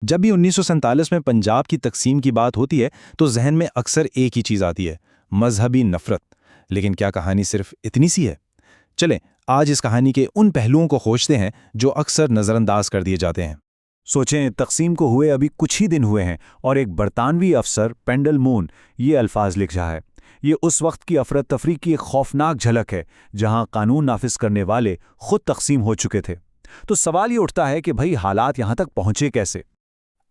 جب بھی 1947 میں پنجاب کی تقسیم کی بات ہوتی ہے تو ذہن میں اکثر ایک ہی چیز آتی ہے: مذہبی نفرت۔ لیکن کیا کہانی صرف اتنی سی ہے؟ چلیں آج اس کہانی کے ان پہلوؤں کو کھوجتے ہیں جو اکثر نظر انداز کر دیے جاتے ہیں۔ سوچیں، تقسیم کو ہوئے ابھی کچھ ہی دن ہوئے ہیں اور ایک برطانوی افسر پینڈل مون یہ الفاظ لکھ رہا ہے۔ یہ اس وقت کی افراتفری کی ایک خوفناک جھلک ہے جہاں قانون نافذ کرنے والے خود تقسیم ہو چکے تھے۔ تو سوال یہ اٹھتا ہے کہ بھئی حالات یہاں تک پہنچے کیسے؟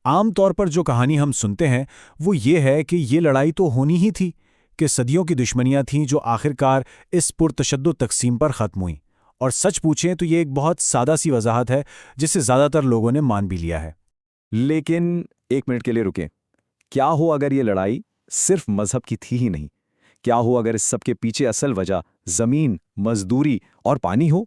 عام طور پر جو کہانی ہم سنتے ہیں وہ یہ ہے کہ یہ لڑائی تو ہونی ہی تھی، کہ صدیوں کی دشمنیاں تھیں جو آخرکار اس پرتشدد تقسیم پر ختم ہوئیں۔ اور سچ پوچھیں تو یہ ایک بہت سادہ سی وضاحت ہے جسے زیادہ تر لوگوں نے مان بھی لیا ہے۔ لیکن ایک منٹ کے لیے رکیں، کیا ہو اگر یہ لڑائی صرف مذہب کی تھی ہی نہیں؟ کیا ہو اگر اس سب کے پیچھے اصل وجہ زمین، مزدوری اور پانی ہو؟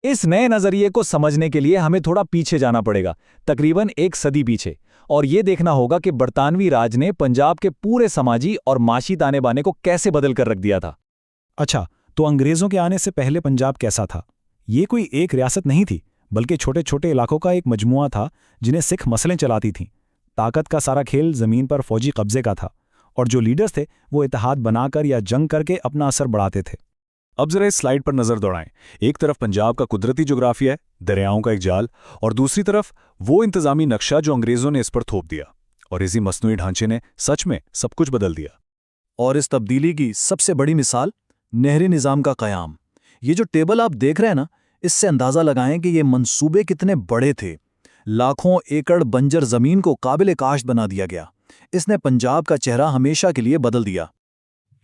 اس نئے نظریے کو سمجھنے کے لیے ہمیں تھوڑا پیچھے جانا پڑے گا، تقریباً ایک صدی پیچھے، اور یہ دیکھنا ہوگا کہ برطانوی راج نے پنجاب کے پورے سماجی اور معاشی تانے بانے کو کیسے بدل کر رکھ دیا تھا۔ اچھا، تو انگریزوں کے آنے سے پہلے پنجاب کیسا تھا؟ یہ کوئی ایک ریاست نہیں تھی، بلکہ چھوٹے چھوٹے علاقوں کا ایک مجموعہ تھا جنہیں سکھ مسلیں چلاتی تھیں۔ طاقت کا سارا کھیل زمین پر فوجی قبضے کا تھا، اور جو لیڈرز تھے وہ اتحاد بنا کر یا جنگ کر کے اپنا اثر بڑھاتے تھے۔ اب ذرا اس سلائیڈ پر نظر دوڑائیں۔ ایک طرف پنجاب کا قدرتی جغرافیہ ہے، دریاؤں کا ایک جال، اور دوسری طرف وہ انتظامی نقشہ جو انگریزوں نے اس پر تھوپ دیا، اور اسی مصنوعی ڈھانچے نے سچ میں سب کچھ بدل دیا۔ اور اس تبدیلی کی سب سے بڑی مثال نہری نظام کا قیام۔ یہ جو ٹیبل آپ دیکھ رہے ہیں نا، اس سے اندازہ لگائیں کہ یہ منصوبے کتنے بڑے تھے۔ لاکھوں ایکڑ بنجر زمین کو قابل کاشت بنا دیا گیا۔ اس نے پنجاب کا چہرہ ہمیشہ کے لیے بدل دیا۔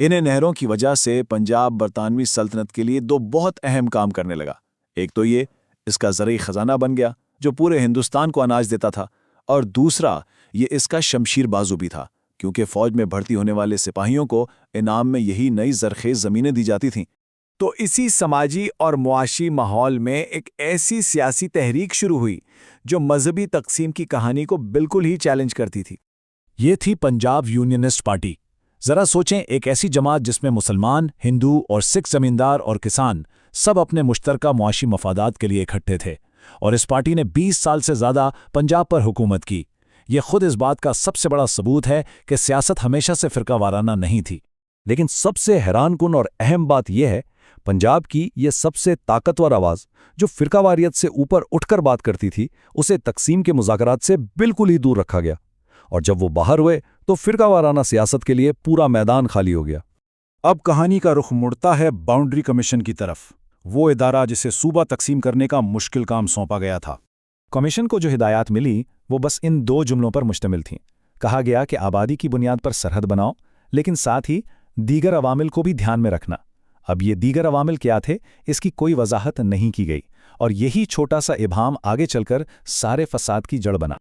انہیں نہروں کی وجہ سے پنجاب برطانوی سلطنت کے لیے دو بہت اہم کام کرنے لگا۔ ایک تو یہ اس کا زرعی خزانہ بن گیا جو پورے ہندوستان کو اناج دیتا تھا، اور دوسرا یہ اس کا شمشیر بازو بھی تھا، کیونکہ فوج میں بھرتی ہونے والے سپاہیوں کو انعام میں یہی نئی زرخیز زمینیں دی جاتی تھیں۔ تو اسی سماجی اور معاشی ماحول میں ایک ایسی سیاسی تحریک شروع ہوئی جو مذہبی تقسیم کی کہانی کو بالکل ہی چیلنج کرتی تھی۔ یہ تھی پنجاب یونینسٹ پارٹی۔ ذرا سوچیں، ایک ایسی جماعت جس میں مسلمان، ہندو اور سکھ زمیندار اور کسان سب اپنے مشترکہ معاشی مفادات کے لیے اکٹھے تھے، اور اس پارٹی نے 20 سال سے زیادہ پنجاب پر حکومت کی۔ یہ خود اس بات کا سب سے بڑا ثبوت ہے کہ سیاست ہمیشہ سے فرقہ وارانہ نہیں تھی۔ لیکن سب سے حیران کن اور اہم بات یہ ہے، پنجاب کی یہ سب سے طاقتور آواز جو فرقہ واریت سے اوپر اٹھ کر بات کرتی تھی، اسے تقسیم کے مذاکرات سے بالکل ہی دور رکھا گیا، اور جب وہ باہر ہوئے تو فرقہ وارانہ سیاست کے لیے پورا میدان خالی ہو گیا۔ اب کہانی کا رخ مڑتا ہے باؤنڈری کمیشن کی طرف، وہ ادارہ جسے صوبہ تقسیم کرنے کا مشکل کام سونپا گیا تھا۔ کمیشن کو جو ہدایات ملی وہ بس ان 2 جملوں پر مشتمل تھیں۔ کہا گیا کہ آبادی کی بنیاد پر سرحد بناؤ، لیکن ساتھ ہی دیگر عوامل کو بھی دھیان میں رکھنا۔ اب یہ دیگر عوامل کیا تھے، اس کی کوئی وضاحت نہیں کی گئی، اور یہی چھوٹا سا ابہام آگے چل کر سارے فساد کی جڑ بنا۔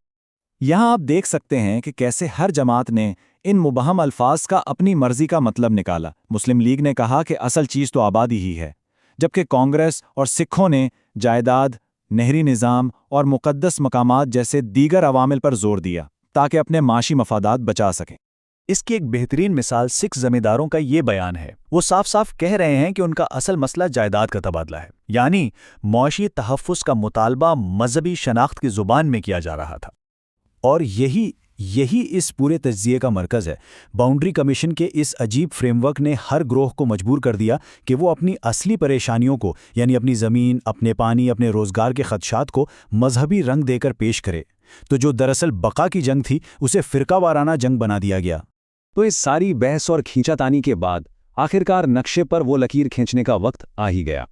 یہاں آپ دیکھ سکتے ہیں کہ کیسے ہر جماعت نے ان مبہم الفاظ کا اپنی مرضی کا مطلب نکالا۔ مسلم لیگ نے کہا کہ اصل چیز تو آبادی ہی ہے، جبکہ کانگریس اور سکھوں نے جائیداد، نہری نظام اور مقدس مقامات جیسے دیگر عوامل پر زور دیا تاکہ اپنے معاشی مفادات بچا سکیں۔ اس کی ایک بہترین مثال سکھ زمینداروں کا یہ بیان ہے۔ وہ صاف صاف کہہ رہے ہیں کہ ان کا اصل مسئلہ جائیداد کا تبادلہ ہے، یعنی معاشی تحفظ کا مطالبہ مذہبی شناخت کی زبان میں کیا جا رہا تھا۔ اور یہی اس پورے تجزیے کا مرکز ہے۔ باؤنڈری کمیشن کے اس عجیب فریم ورک نے ہر گروہ کو مجبور کر دیا کہ وہ اپنی اصلی پریشانیوں کو، یعنی اپنی زمین، اپنے پانی، اپنے روزگار کے خدشات کو مذہبی رنگ دے کر پیش کرے۔ تو جو دراصل بقا کی جنگ تھی اسے فرقہ وارانہ جنگ بنا دیا گیا۔ تو اس ساری بحث اور کھینچا تانی کے بعد آخرکار نقشے پر وہ لکیر کھینچنے کا وقت آ ہی گیا۔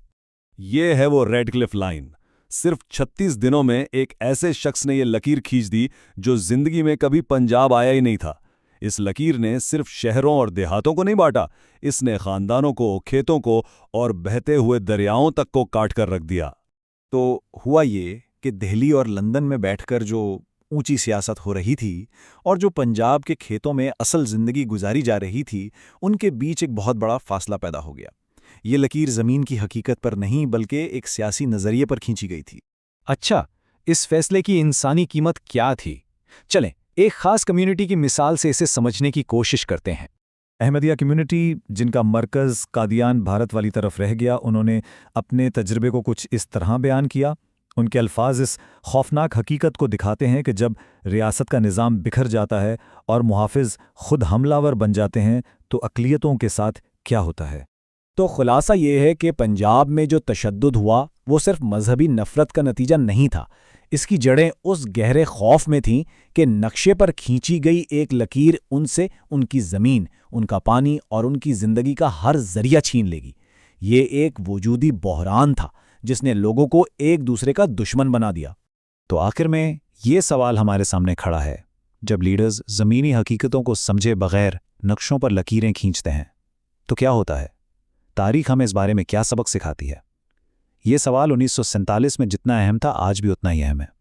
یہ ہے وہ ریڈ کلف لائن۔ صرف 36 دنوں میں ایک ایسے شخص نے یہ لکیر کھینچ دی جو زندگی میں کبھی پنجاب آیا ہی نہیں تھا۔ اس لکیر نے صرف شہروں اور دیہاتوں کو نہیں بانٹا، اس نے خاندانوں کو، کھیتوں کو اور بہتے ہوئے دریاؤں تک کو کاٹ کر رکھ دیا۔ تو ہوا یہ کہ دہلی اور لندن میں بیٹھ کر جو اونچی سیاست ہو رہی تھی اور جو پنجاب کے کھیتوں میں اصل زندگی گزاری جا رہی تھی، ان کے بیچ ایک بہت بڑا فاصلہ پیدا ہو گیا۔ یہ لکیر زمین کی حقیقت پر نہیں بلکہ ایک سیاسی نظریے پر کھینچی گئی تھی۔ اچھا، اس فیصلے کی انسانی قیمت کیا تھی؟ چلیں ایک خاص کمیونٹی کی مثال سے اسے سمجھنے کی کوشش کرتے ہیں۔ احمدیہ کمیونٹی، جن کا مرکز قادیان بھارت والی طرف رہ گیا، انہوں نے اپنے تجربے کو کچھ اس طرح بیان کیا۔ ان کے الفاظ اس خوفناک حقیقت کو دکھاتے ہیں کہ جب ریاست کا نظام بکھر جاتا ہے اور محافظ خود حملہ ور بن جاتے ہیں تو اقلیتوں کے ساتھ کیا ہوتا ہے۔ تو خلاصہ یہ ہے کہ پنجاب میں جو تشدد ہوا وہ صرف مذہبی نفرت کا نتیجہ نہیں تھا، اس کی جڑیں اس گہرے خوف میں تھیں کہ نقشے پر کھینچی گئی ایک لکیر ان سے ان کی زمین، ان کا پانی اور ان کی زندگی کا ہر ذریعہ چھین لے گی۔ یہ ایک وجودی بحران تھا جس نے لوگوں کو ایک دوسرے کا دشمن بنا دیا۔ تو آخر میں یہ سوال ہمارے سامنے کھڑا ہے، جب لیڈرز زمینی حقیقتوں کو سمجھے بغیر نقشوں پر لکیریں کھینچتے ہیں تو کیا ہوتا ہے؟ تاریخ ہمیں اس بارے میں کیا سبق سکھاتی ہے؟ یہ سوال 1947 میں جتنا اہم تھا آج بھی اتنا ہی اہم ہے۔